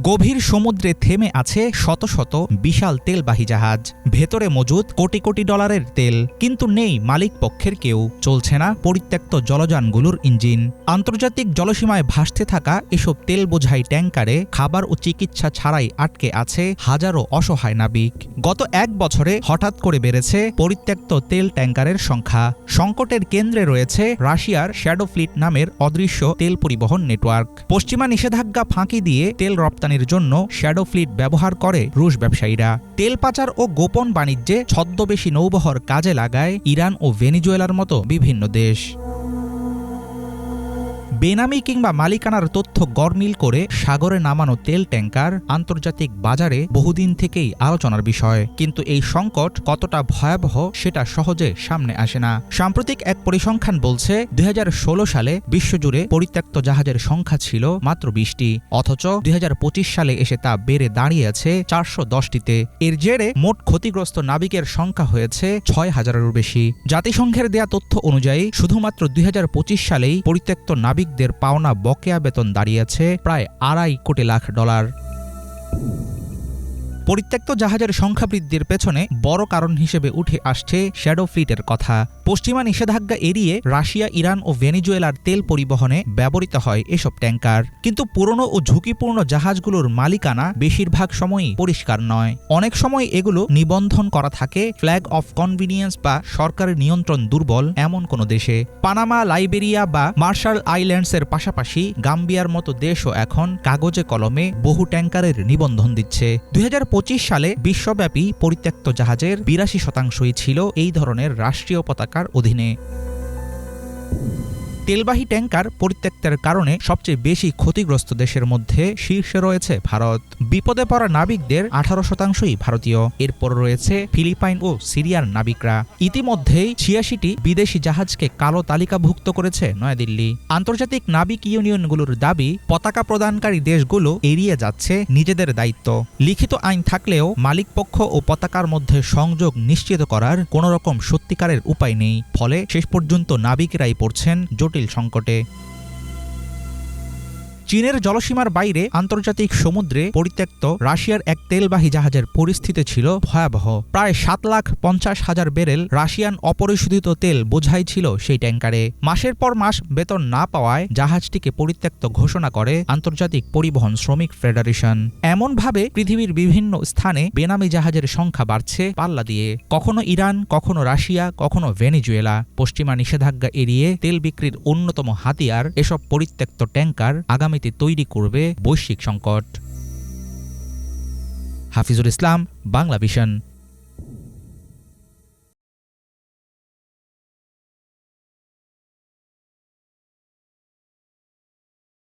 গভীর সমুদ্রে থেমে আছে শত শত বিশাল তেলবাহী জাহাজ। ভেতরে মজুদ কোটি কোটি ডলারের তেল, কিন্তু নেই মালিক পক্ষের কেউ। চলছে না পরিত্যক্ত জলযানগুলোর ইঞ্জিন। আন্তর্জাতিক জলসীমায় ভাসতে থাকা এসব তেল বোঝাই ট্যাঙ্কারে খাবার ও চিকিৎসা ছাড়াই আটকে আছে হাজারো অসহায় নাবিক। গত এক বছরে হঠাৎ করে বেড়েছে পরিত্যক্ত তেল ট্যাঙ্কারের সংখ্যা। সংকটের কেন্দ্রে রয়েছে রাশিয়ার শ্যাডো ফ্লিট নামের অদৃশ্য তেল পরিবহন নেটওয়ার্ক। পশ্চিমা নিষেধাজ্ঞা ফাঁকি দিয়ে তেল রপ্তানির জন্য শ্যাডো ফ্লিট ব্যবহার করে রুশ ব্যবসায়ীরা। তেল পাচার ও গোপন বাণিজ্যে ছদ্মবেশী নৌবহর কাজে লাগায় ইরান ও ভেনিজুয়েলার মতো বিভিন্ন দেশ। বেনামি কিংবা মালিকানার তথ্য গরমিল করে সাগরে নামানো তেল ট্যাঙ্কার আন্তর্জাতিক বাজারে বহুদিন থেকেই আলোচনার বিষয়। কিন্তু এই সংকট কতটা ভয়াবহ সেটা সহজে সামনে আসে না। সাম্প্রতিক এক পরিসংখ্যান বলছে ২০১৬ সালে বিশ্বজুড়ে পরিত্যক্ত জাহাজের সংখ্যা ছিল মাত্র ২০টি, অথচ ২০২৫ সালে এসে তা বেড়ে দাঁড়িয়েছে ৪১০টিতে। এর জেরে মোট ক্ষতিগ্রস্ত নাবিকের সংখ্যা হয়েছে ৬,০০০-এরও বেশি। জাতিসংঘের দেয়া তথ্য অনুযায়ী শুধুমাত্র ২০২৫ সালেই পরিত্যক্ত নাবিকদের পাওনা বকেয়া বেতন দাঁড়িয়েছে প্রায় $২.৫ কোটি। পরিত্যক্ত জাহাজের সংখ্যা বৃদ্ধির পেছনে বড় কারণ হিসেবে উঠে আসছে শ্যাডো ফ্লিটের কথা। পশ্চিমা নিষেধাজ্ঞা এড়িয়ে রাশিয়া, ইরান ও ভেনিজুয়েলার তেল পরিবহনে ব্যবহৃত হয় এসব ট্যাঙ্কার। কিন্তু পুরনো ও ঝুঁকিপূর্ণ জাহাজগুলোর মালিকানা বেশিরভাগ সময়ই পরিষ্কার নয়। অনেক সময় এগুলো নিবন্ধন করা থাকে ফ্ল্যাগ অফ কনভিনিয়েন্স বা সরকারের নিয়ন্ত্রণ দুর্বল এমন কোনো দেশে। পানামা, লাইবেরিয়া বা মার্শাল আইল্যান্ডসের পাশাপাশি গাম্বিয়ার মতো দেশও এখন কাগজে কলমে বহু ট্যাঙ্কারের নিবন্ধন দিচ্ছে। ২০২৫ সালে বিশ্বব্যাপী পরিত্যক্ত জাহাজের ৮২% ছিল এই ধরনের রাষ্ট্রীয় পতাকার অধীনে। তেলবাহী ট্যাঙ্কার পরিত্যক্তের কারণে সবচেয়ে বেশি ক্ষতিগ্রস্ত দেশের মধ্যে শীর্ষে রয়েছে ভারত। বিপদে পড়া নাবিকদের ১৮%ই ভারতীয়। এরপর রয়েছে ফিলিপাইন ও সিরিয়ার নাবিকরা। ইতিমধ্যেই ৮৬টি বিদেশি জাহাজকে কালো তালিকাভুক্ত করেছে নয়াদিল্লি। আন্তর্জাতিক নাবিক ইউনিয়নগুলোর দাবি, পতাকা প্রদানকারী দেশগুলো এড়িয়ে যাচ্ছে নিজেদের দায়িত্ব। লিখিত আইন থাকলেও মালিকপক্ষ ও পতাকার মধ্যে সংযোগ নিশ্চিত করার কোনো রকম সত্যিকারের উপায় নেই। ফলে শেষ পর্যন্ত নাবিকেরাই পড়ছেন জটিল সংকটে। চীনের জলসীমার বাইরে আন্তর্জাতিক সমুদ্রে পরিত্যক্ত রাশিয়ার এক তেলবাহী জাহাজের পরিস্থিতি ছিল ভয়াবহ। প্রায় ৭,৫০,০০০ ব্যারেল রাশিয়ান অপরিশোধিত তেল বোঝাই ছিল সেই ট্যাঙ্কারে। মাসের পর মাস বেতন না পাওয়ায় জাহাজটিকে পরিত্যক্ত ঘোষণা করে আন্তর্জাতিক পরিবহন শ্রমিক ফেডারেশন। এমনভাবে পৃথিবীর বিভিন্ন স্থানে বেনামি জাহাজের সংখ্যা বাড়ছে পাল্লা দিয়ে। কখনো ইরান, কখনো রাশিয়া, কখনো ভেনিজুয়েলা। পশ্চিমা নিষেধাজ্ঞা এড়িয়ে তেল বিক্রির অন্যতম হাতিয়ার এসব পরিত্যক্ত ট্যাঙ্কার আগামী তৈরি করবে বৈশ্বিক সংকট। হাফিজুল ইসলাম, বাংলা ভিশন।